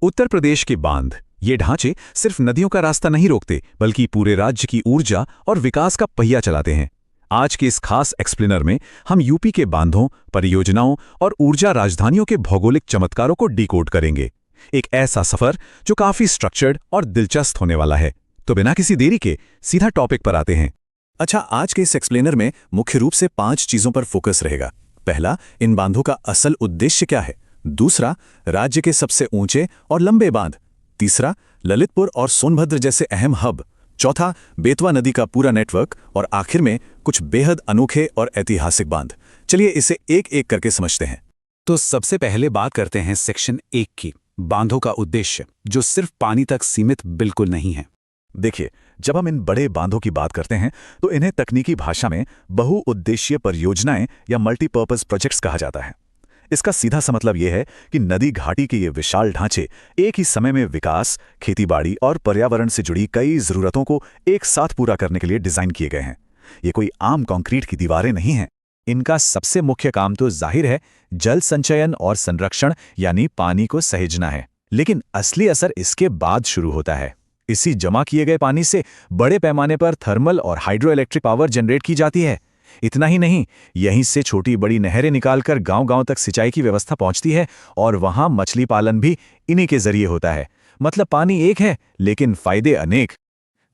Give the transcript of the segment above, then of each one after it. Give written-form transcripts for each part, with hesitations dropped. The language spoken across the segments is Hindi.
उत्तर प्रदेश के बांध, ये ढांचे सिर्फ नदियों का रास्ता नहीं रोकते, बल्कि पूरे राज्य की ऊर्जा और विकास का पहिया चलाते हैं। आज के इस खास एक्सप्लेनर में हम यूपी के बांधों, परियोजनाओं और ऊर्जा राजधानियों के भौगोलिक चमत्कारों को डिकोड करेंगे। एक ऐसा सफर जो काफी स्ट्रक्चर्ड और दिलचस्प होने वाला है। तो बिना किसी देरी के सीधा टॉपिक पर आते हैं। अच्छा, आज के इस एक्सप्लेनर में मुख्य रूप से 5 चीजों पर फोकस रहेगा। पहला, इन बांधों का असल उद्देश्य क्या है। दूसरा, राज्य के सबसे ऊंचे और लंबे बांध। तीसरा, ललितपुर और सोनभद्र जैसे अहम हब। चौथा, बेतवा नदी का पूरा नेटवर्क। और आखिर में कुछ बेहद अनोखे और ऐतिहासिक बांध। चलिए इसे एक एक करके समझते हैं। तो सबसे पहले बात करते हैं सेक्शन 1 की, बांधों का उद्देश्य, जो सिर्फ पानी तक सीमित बिल्कुल नहीं है। देखिए, जब हम इन बड़े बांधों की बात करते हैं तो इन्हें तकनीकी भाषा में बहुउद्देशीय परियोजनाएं या मल्टीपर्पज प्रोजेक्ट्स कहा जाता है। इसका सीधा सा मतलब यह है कि नदी घाटी के ये विशाल ढांचे एक ही समय में विकास, खेतीबाड़ी और पर्यावरण से जुड़ी कई जरूरतों को एक साथ पूरा करने के लिए डिजाइन किए गए हैं। ये कोई आम कंक्रीट की दीवारें नहीं हैं। इनका सबसे मुख्य काम तो जाहिर है जल संचयन और संरक्षण यानी पानी को सहेजना है। लेकिन असली असर इसके बाद शुरू होता है। इसी जमा किए गए पानी से बड़े पैमाने पर थर्मल और हाइड्रो इलेक्ट्रिक पावर जनरेट की जाती है। इतना ही नहीं, यहीं से छोटी बड़ी नहरें निकालकर गांव-गांव तक सिंचाई की व्यवस्था पहुंचती है और वहां मछली पालन भी इन्हीं के जरिए होता है। मतलब पानी एक है, लेकिन फायदे अनेक।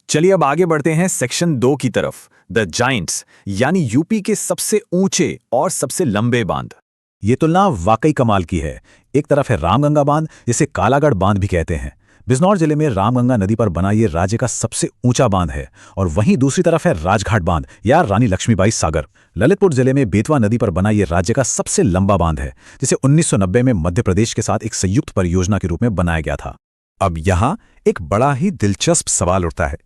चलिए अब आगे बढ़ते हैं सेक्शन 2 की तरफ, द जाइंट्स, यानी यूपी के सबसे ऊंचे और सबसे लंबे बांध। ये तुलना वाकई कमाल की है। एक तरफ है रामगंगा बांध, जिसे कालागढ़ बांध भी कहते हैं। बिजनौर जिले में रामगंगा नदी पर बना ये राज्य का सबसे ऊंचा बांध है। और वहीं दूसरी तरफ है राजघाट बांध या रानी लक्ष्मीबाई सागर। ललितपुर जिले में बेतवा नदी पर बना ये राज्य का सबसे लंबा बांध है, जिसे 1990 में मध्य प्रदेश के साथ एक संयुक्त परियोजना के रूप में बनाया गया था। अब यहाँ एक बड़ा ही दिलचस्प सवाल उठता है।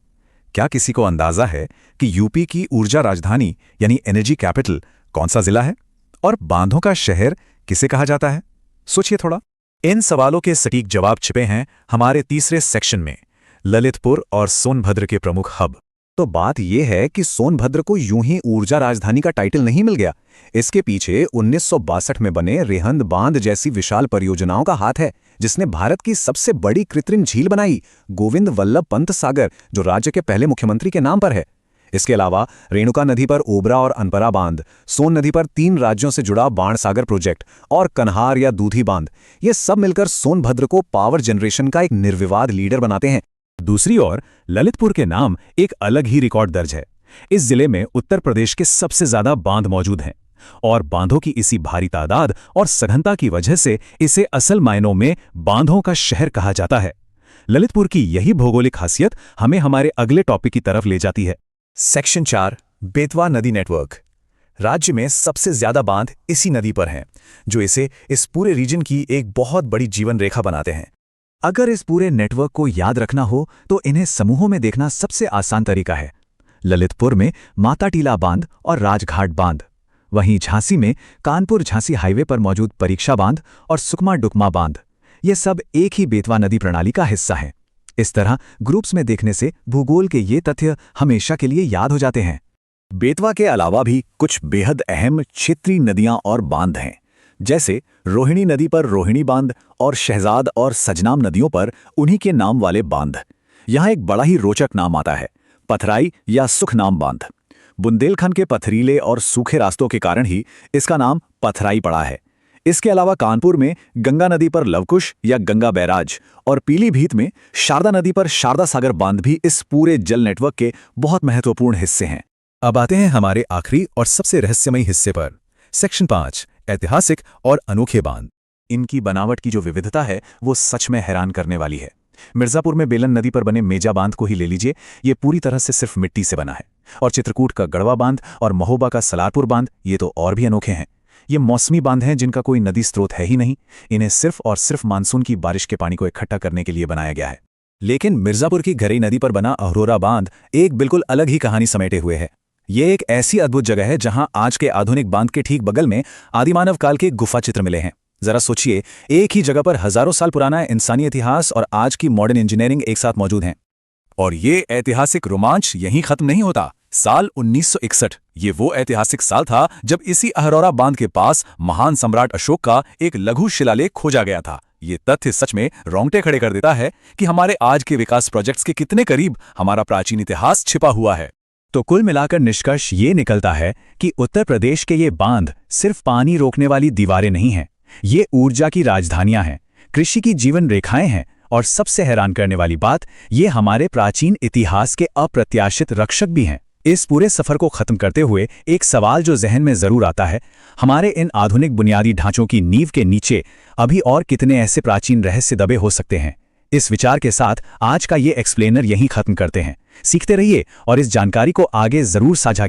क्या किसी को अंदाजा है कि यूपी की ऊर्जा राजधानी यानी एनर्जी कैपिटल कौन सा जिला है? और बांधों का शहर किसे कहा जाता है? सोचिए थोड़ा। इन सवालों के सटीक जवाब छिपे हैं हमारे तीसरे सेक्शन में, ललितपुर और सोनभद्र के प्रमुख हब। तो बात यह है कि सोनभद्र को यूं ही ऊर्जा राजधानी का टाइटल नहीं मिल गया। इसके पीछे 1962 में बने रेहंद बांध जैसी विशाल परियोजनाओं का हाथ है, जिसने भारत की सबसे बड़ी कृत्रिम झील बनाई, गोविंद वल्लभ पंत सागर, जो राज्य के पहले मुख्यमंत्री के नाम पर है। इसके अलावा रेणुका नदी पर ओबरा और अनपरा बांध, सोन नदी पर 3 राज्यों से जुड़ा बाणसागर प्रोजेक्ट और कन्हार या दूधी बांध, ये सब मिलकर सोनभद्र को पावर जनरेशन का एक निर्विवाद लीडर बनाते हैं। दूसरी ओर ललितपुर के नाम एक अलग ही रिकॉर्ड दर्ज है। इस जिले में उत्तर प्रदेश के सबसे ज्यादा बांध मौजूद हैं और बांधों की इसी भारी तादाद और सघनता की वजह से इसे असल मायनों में बांधों का शहर कहा जाता है। ललितपुर की यही भौगोलिक खासियत हमें हमारे अगले टॉपिक की तरफ ले जाती है। सेक्शन 4, बेतवा नदी नेटवर्क। राज्य में सबसे ज्यादा बांध इसी नदी पर हैं, जो इसे इस पूरे रीजन की एक बहुत बड़ी जीवन रेखा बनाते हैं। अगर इस पूरे नेटवर्क को याद रखना हो तो इन्हें समूहों में देखना सबसे आसान तरीका है। ललितपुर में माता टीला बांध और राजघाट बांध, वहीं झांसी में कानपुर झांसी हाईवे पर मौजूद परीक्षा बांध और सुकमा डुकमा बांध, ये सब एक ही बेतवा नदी प्रणाली का हिस्सा हैं। इस तरह ग्रुप्स में देखने से भूगोल के ये तथ्य हमेशा के लिए याद हो जाते हैं। बेतवा के अलावा भी कुछ बेहद अहम क्षेत्रीय नदियां और बांध हैं, जैसे रोहिणी नदी पर रोहिणी बांध और शहजाद और सजनाम नदियों पर उन्हीं के नाम वाले बांध। यहाँ एक बड़ा ही रोचक नाम आता है, पथराई या सुखनाम बांध। बुंदेलखंड के पथरीले और सूखे रास्तों के कारण ही इसका नाम पथराई पड़ा है। इसके अलावा कानपुर में गंगा नदी पर लवकुश या गंगा बैराज और पीलीभीत में शारदा नदी पर शारदा सागर बांध भी इस पूरे जल नेटवर्क के बहुत महत्वपूर्ण हिस्से हैं। अब आते हैं हमारे आखिरी और सबसे रहस्यमयी हिस्से पर, सेक्शन 5, ऐतिहासिक और अनोखे बांध। इनकी बनावट की जो विविधता है वो सच में हैरान करने वाली है। मिर्जापुर में बेलन नदी पर बने मेजा बांध को ही ले लीजिए, ये पूरी तरह से सिर्फ मिट्टी से बना है। और चित्रकूट का गढ़वा बांध और महोबा का सलारपुर बांध, ये तो और भी अनोखे हैं। ये मौसमी बांध हैं जिनका कोई नदी स्रोत है ही नहीं। इन्हें सिर्फ और सिर्फ मानसून की बारिश के पानी को इकट्ठा करने के लिए बनाया गया है। लेकिन मिर्जापुर की घरई नदी पर बना अहरोरा बांध एक बिल्कुल अलग ही कहानी समेटे हुए है। ये एक ऐसी अद्भुत जगह है जहां आज के आधुनिक बांध के ठीक बगल में आदिमानव काल के गुफा चित्र मिले हैं। जरा सोचिए, एक ही जगह पर हजारों साल पुराना इंसानी इतिहास और आज की मॉडर्न इंजीनियरिंग एक साथ मौजूद हैं। और ये ऐतिहासिक रोमांच यहीं खत्म नहीं होता। साल 1961 ये वो ऐतिहासिक साल था जब इसी अहरौरा बांध के पास महान सम्राट अशोक का एक लघु शिलालेख खोजा गया था, ये तथ्य सच में रोंगटे खड़े कर देता है कि हमारे आज के विकास प्रोजेक्ट्स के कितने करीब हमारा प्राचीन इतिहास छिपा हुआ है। तो कुल मिलाकर निष्कर्ष ये निकलता है कि उत्तर प्रदेश के ये बांध सिर्फ पानी रोकने वाली दीवारें नहीं हैं, ये ऊर्जा की राजधानियां हैं, कृषि की जीवन रेखाएं हैं और सबसे हैरान करने वाली बात, ये हमारे प्राचीन इतिहास के अप्रत्याशित रक्षक भी हैं। इस पूरे सफर को खत्म करते हुए एक सवाल जो जहन में जरूर आता है, हमारे इन आधुनिक बुनियादी ढांचों की नींव के नीचे अभी और कितने ऐसे प्राचीन रहस्य दबे हो सकते हैं। इस विचार के साथ आज का ये एक्सप्लेनर यहीं खत्म करते हैं। सीखते रहिए और इस जानकारी को आगे जरूर साझा